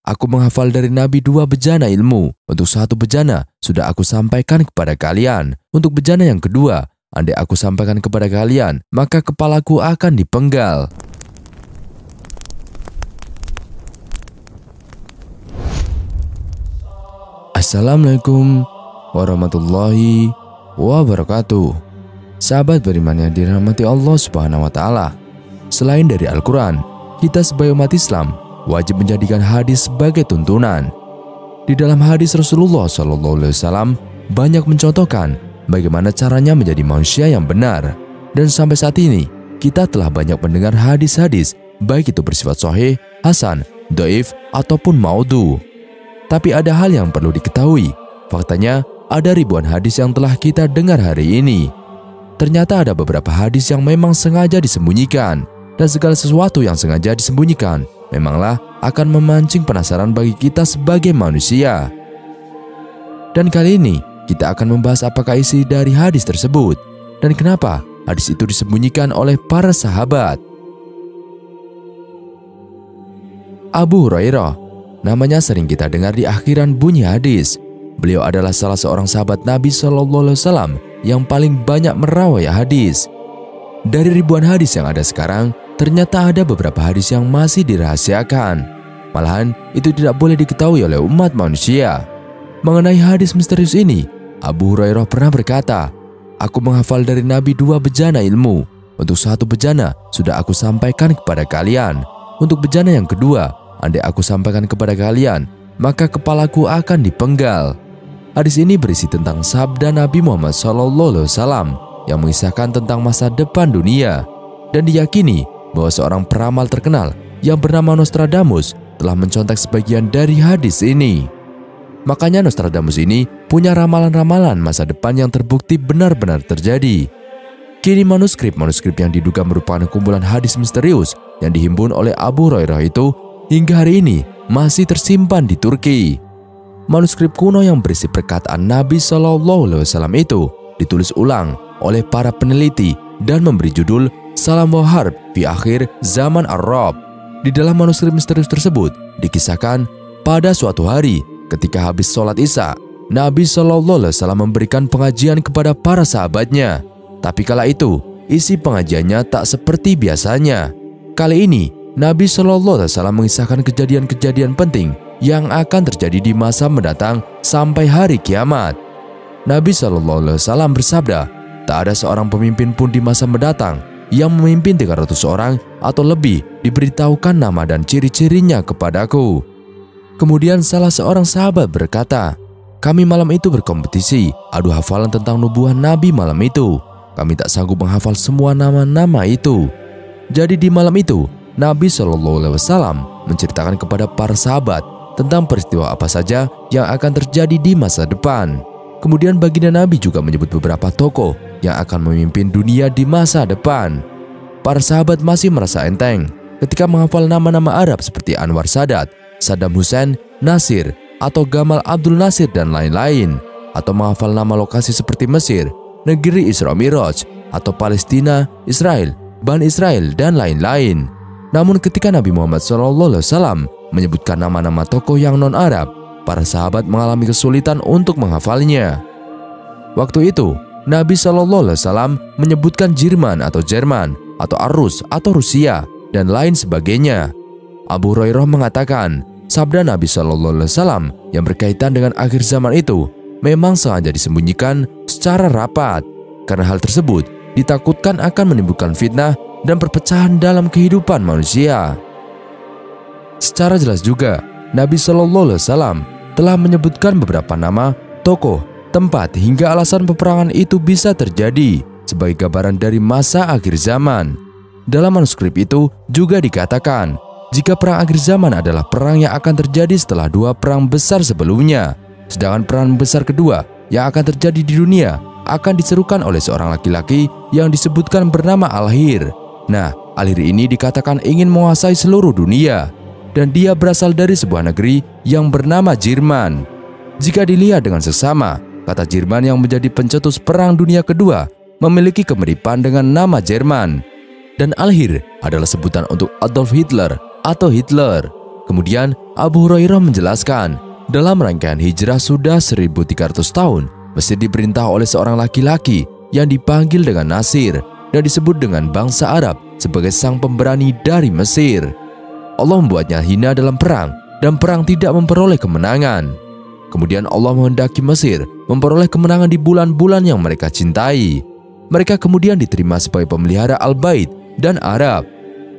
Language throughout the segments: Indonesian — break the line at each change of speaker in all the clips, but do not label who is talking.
Aku menghafal dari Nabi 2 bejana ilmu. Untuk 1 bejana sudah aku sampaikan kepada kalian. Untuk bejana yang kedua, andai aku sampaikan kepada kalian, maka kepalaku akan dipenggal. Assalamualaikum warahmatullahi wabarakatuh. Sahabat beriman yang dirahmati Allah Subhanahu wa Ta'ala. Selain dari Al-Quran, kita sebagai umat Islam wajib menjadikan hadis sebagai tuntunan. Di dalam hadis Rasulullah SAW banyak mencontohkan bagaimana caranya menjadi manusia yang benar. Dan sampai saat ini kita telah banyak mendengar hadis-hadis, baik itu bersifat sahih, hasan, dhaif, ataupun maudhu. Tapi ada hal yang perlu diketahui. Faktanya ada ribuan hadis yang telah kita dengar hari ini. Ternyata ada beberapa hadis yang memang sengaja disembunyikan. Dan segala sesuatu yang sengaja disembunyikan memanglah akan memancing penasaran bagi kita sebagai manusia. Dan kali ini kita akan membahas apakah isi dari hadis tersebut dan kenapa hadis itu disembunyikan oleh para sahabat. Abu Hurairah, namanya sering kita dengar di akhiran bunyi hadis. Beliau adalah salah seorang sahabat Nabi SAW yang paling banyak merawai hadis. Dari ribuan hadis yang ada sekarang, ternyata ada beberapa hadis yang masih dirahasiakan. Malahan itu tidak boleh diketahui oleh umat manusia. Mengenai hadis misterius ini, Abu Hurairah pernah berkata, "Aku menghafal dari Nabi 2 bejana ilmu. Untuk 1 bejana sudah aku sampaikan kepada kalian. Untuk bejana yang kedua, andai aku sampaikan kepada kalian, maka kepalaku akan dipenggal." Hadis ini berisi tentang sabda Nabi Muhammad SAW yang mengisahkan tentang masa depan dunia. Dan diyakini bahwa seorang peramal terkenal yang bernama Nostradamus telah mencontek sebagian dari hadis ini. Makanya Nostradamus ini punya ramalan-ramalan masa depan yang terbukti benar-benar terjadi. Kini manuskrip-manuskrip yang diduga merupakan kumpulan hadis misterius yang dihimpun oleh Abu Hurairah itu hingga hari ini masih tersimpan di Turki. Manuskrip kuno yang berisi perkataan Nabi SAW itu ditulis ulang oleh para peneliti dan memberi judul Salam Harb fi akhir zaman Arab. Di dalam manuskrip misterius tersebut dikisahkan pada suatu hari ketika habis sholat Isya, Nabi SAW memberikan pengajian kepada para sahabatnya. Tapi kala itu isi pengajiannya tak seperti biasanya. Kali ini Nabi SAW mengisahkan kejadian-kejadian penting yang akan terjadi di masa mendatang sampai hari kiamat. Nabi SAW bersabda, "Tak ada seorang pemimpin pun di masa mendatang yang memimpin 300 orang atau lebih diberitahukan nama dan ciri-cirinya kepadaku." Kemudian salah seorang sahabat berkata, "Kami malam itu berkompetisi adu hafalan tentang nubuah Nabi malam itu. Kami tak sanggup menghafal semua nama-nama itu." Jadi di malam itu Nabi SAW menceritakan kepada para sahabat tentang peristiwa apa saja yang akan terjadi di masa depan. Kemudian baginda Nabi juga menyebut beberapa tokoh yang akan memimpin dunia di masa depan. Para sahabat masih merasa enteng ketika menghafal nama-nama Arab seperti Anwar Sadat, Saddam Hussein, Nasir, atau Gamal Abdul Nasir dan lain-lain, atau menghafal nama lokasi seperti Mesir, negeri Isra Miraj, atau Palestina, Israel, Bani Israel, dan lain-lain. Namun ketika Nabi Muhammad SAW menyebutkan nama-nama tokoh yang non-Arab, para sahabat mengalami kesulitan untuk menghafalnya. Waktu itu Nabi SAW menyebutkan Jerman atau Arus atau Rusia dan lain sebagainya. Abu Hurairah mengatakan sabda Nabi SAW yang berkaitan dengan akhir zaman itu memang sengaja disembunyikan secara rapat karena hal tersebut ditakutkan akan menimbulkan fitnah dan perpecahan dalam kehidupan manusia. Secara jelas juga Nabi SAW telah menyebutkan beberapa nama, tokoh, tempat hingga alasan peperangan itu bisa terjadi sebagai gambaran dari masa akhir zaman. Dalam manuskrip itu juga dikatakan jika perang akhir zaman adalah perang yang akan terjadi setelah 2 perang besar sebelumnya, sedangkan perang besar kedua yang akan terjadi di dunia akan diserukan oleh seorang laki-laki yang disebutkan bernama Al-Hir. Nah, Al-Hir ini dikatakan ingin menguasai seluruh dunia, dan dia berasal dari sebuah negeri yang bernama Jerman. Jika dilihat dengan seksama, kata Jerman yang menjadi pencetus Perang Dunia Kedua memiliki kemiripan dengan nama Jerman. Dan Al-Hir adalah sebutan untuk Adolf Hitler atau Hitler. Kemudian Abu Hurairah menjelaskan, dalam rangkaian hijrah sudah 1300 tahun, Mesir diperintah oleh seorang laki-laki yang dipanggil dengan Nasir dan disebut dengan bangsa Arab sebagai sang pemberani dari Mesir. Allah membuatnya hina dalam perang dan perang tidak memperoleh kemenangan. Kemudian Allah menghendaki Mesir memperoleh kemenangan di bulan-bulan yang mereka cintai. Mereka kemudian diterima sebagai pemelihara Al-Bait dan Arab.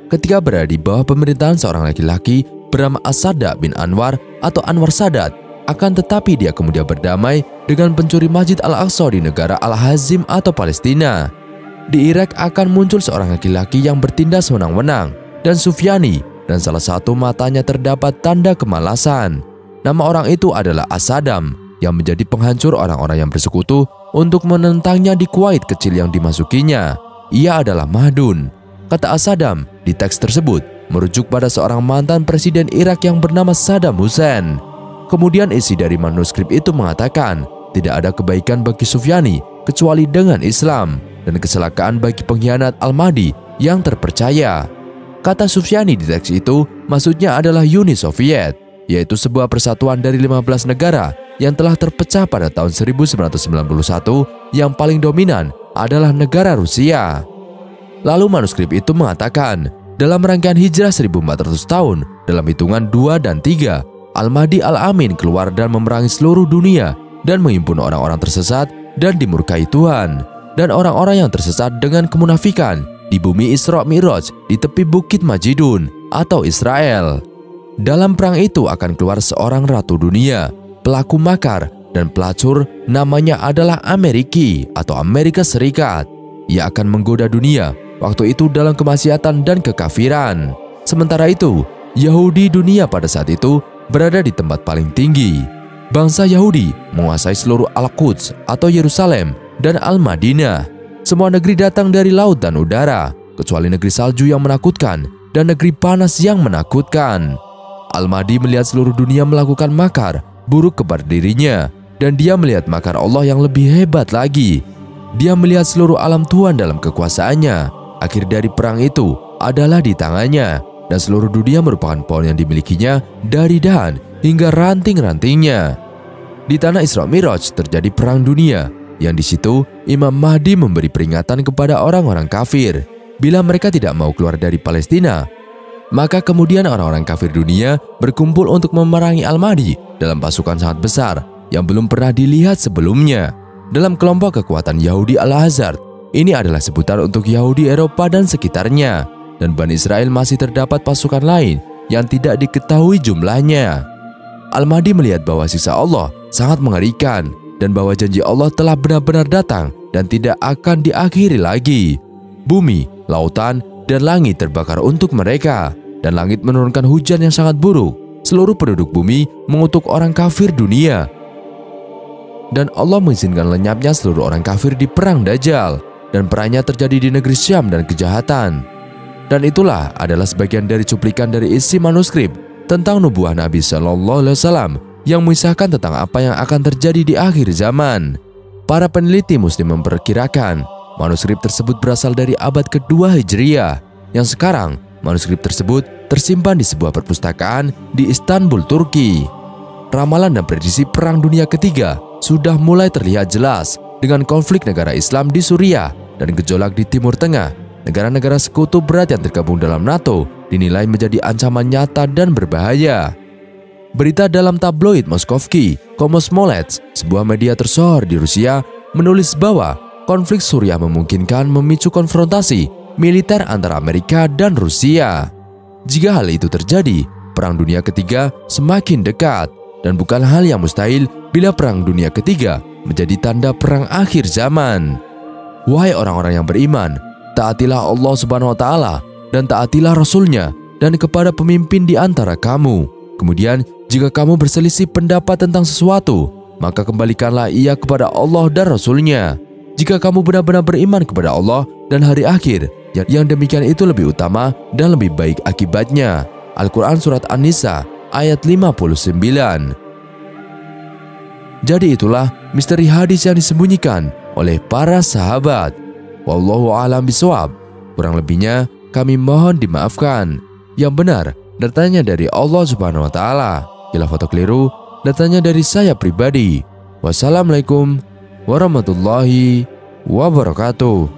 Ketika berada di bawah pemerintahan seorang laki-laki bernama As-Sadat bin Anwar atau Anwar Sadat, akan tetapi dia kemudian berdamai dengan pencuri Masjid Al-Aqsa di negara Al-Hazim atau Palestina. Di Irak akan muncul seorang laki-laki yang bertindak sewenang-wenang dan Sufyani, dan salah satu matanya terdapat tanda kemalasan. Nama orang itu adalah As-Sadam yang menjadi penghancur orang-orang yang bersekutu untuk menentangnya di Kuwait kecil yang dimasukinya. Ia adalah Mahdun. Kata As-Sadam di teks tersebut merujuk pada seorang mantan presiden Irak yang bernama Saddam Hussein. Kemudian isi dari manuskrip itu mengatakan, tidak ada kebaikan bagi Sufyani kecuali dengan Islam, dan kecelakaan bagi pengkhianat Al-Mahdi yang terpercaya. Kata Sufyani di teks itu maksudnya adalah Uni Soviet, yaitu sebuah persatuan dari 15 negara yang telah terpecah pada tahun 1991. Yang paling dominan adalah negara Rusia. Lalu manuskrip itu mengatakan, dalam rangkaian hijrah 1400 tahun, dalam hitungan 2 dan 3, Al-Mahdi Al-Amin keluar dan memerangi seluruh dunia dan menghimpun orang-orang tersesat dan dimurkai Tuhan, dan orang-orang yang tersesat dengan kemunafikan di bumi Isra Mi'raj di tepi bukit Majidun atau Israel. Dalam perang itu akan keluar seorang ratu dunia, pelaku makar dan pelacur, namanya adalah Ameriki atau Amerika Serikat. Ia akan menggoda dunia waktu itu dalam kemaksiatan dan kekafiran. Sementara itu, Yahudi dunia pada saat itu berada di tempat paling tinggi. Bangsa Yahudi menguasai seluruh Al-Quds atau Yerusalem dan Al-Madinah. Semua negeri datang dari laut dan udara, kecuali negeri salju yang menakutkan dan negeri panas yang menakutkan. Al-Mahdi melihat seluruh dunia melakukan makar buruk kepada dirinya, dan dia melihat makar Allah yang lebih hebat lagi. Dia melihat seluruh alam Tuhan dalam kekuasaannya. Akhir dari perang itu adalah di tangannya, dan seluruh dunia merupakan pohon yang dimilikinya dari dahan hingga ranting-rantingnya. Di tanah Isra Mi'raj terjadi perang dunia, yang di situ Imam Mahdi memberi peringatan kepada orang-orang kafir. Bila mereka tidak mau keluar dari Palestina, maka kemudian orang-orang kafir dunia berkumpul untuk memerangi Al-Mahdi dalam pasukan sangat besar yang belum pernah dilihat sebelumnya. Dalam kelompok kekuatan Yahudi Al-Hazard, ini adalah sebutan untuk Yahudi Eropa dan sekitarnya, dan Bani Israel masih terdapat pasukan lain yang tidak diketahui jumlahnya. Al-Mahdi melihat bahwa siksa Allah sangat mengerikan dan bahwa janji Allah telah benar-benar datang dan tidak akan diakhiri lagi. Bumi, lautan, dan langit terbakar untuk mereka, dan langit menurunkan hujan yang sangat buruk. Seluruh penduduk bumi mengutuk orang kafir dunia, dan Allah mengizinkan lenyapnya seluruh orang kafir di perang Dajjal, dan perangnya terjadi di negeri Syam dan kejahatan. Dan itulah adalah sebagian dari cuplikan dari isi manuskrip tentang nubuah Nabi Shallallahu Alaihi Wasallam yang mengisahkan tentang apa yang akan terjadi di akhir zaman. Para peneliti Muslim memperkirakan manuskrip tersebut berasal dari abad kedua Hijriyah, yang sekarang manuskrip tersebut tersimpan di sebuah perpustakaan di Istanbul, Turki. Ramalan dan prediksi Perang Dunia Ketiga sudah mulai terlihat jelas dengan konflik negara Islam di Suriah dan gejolak di Timur Tengah. Negara-negara sekutu berat yang tergabung dalam NATO dinilai menjadi ancaman nyata dan berbahaya. Berita dalam tabloid Moskovsky Komsomolets, sebuah media tersohor di Rusia, menulis bahwa konflik Suriah memungkinkan memicu konfrontasi militer antara Amerika dan Rusia. Jika hal itu terjadi, Perang Dunia Ketiga semakin dekat, dan bukan hal yang mustahil bila Perang Dunia Ketiga menjadi tanda perang akhir zaman. Wahai orang-orang yang beriman, taatilah Allah Subhanahu wa Ta'ala dan taatilah Rasul-Nya dan kepada pemimpin di antara kamu. Kemudian, jika kamu berselisih pendapat tentang sesuatu, maka kembalikanlah ia kepada Allah dan Rasul-Nya. Jika kamu benar-benar beriman kepada Allah dan hari akhir, yang demikian itu lebih utama dan lebih baik akibatnya. Al-Quran Surat An-Nisa ayat 59. Jadi itulah misteri hadis yang disembunyikan oleh para sahabat. Wallahu a'lam bishawab. Kurang lebihnya kami mohon dimaafkan. Yang benar datanya dari Allah Subhanahu wa taala. Bila foto keliru, datanya dari saya pribadi. Wassalamualaikum warahmatullahi wabarakatuh.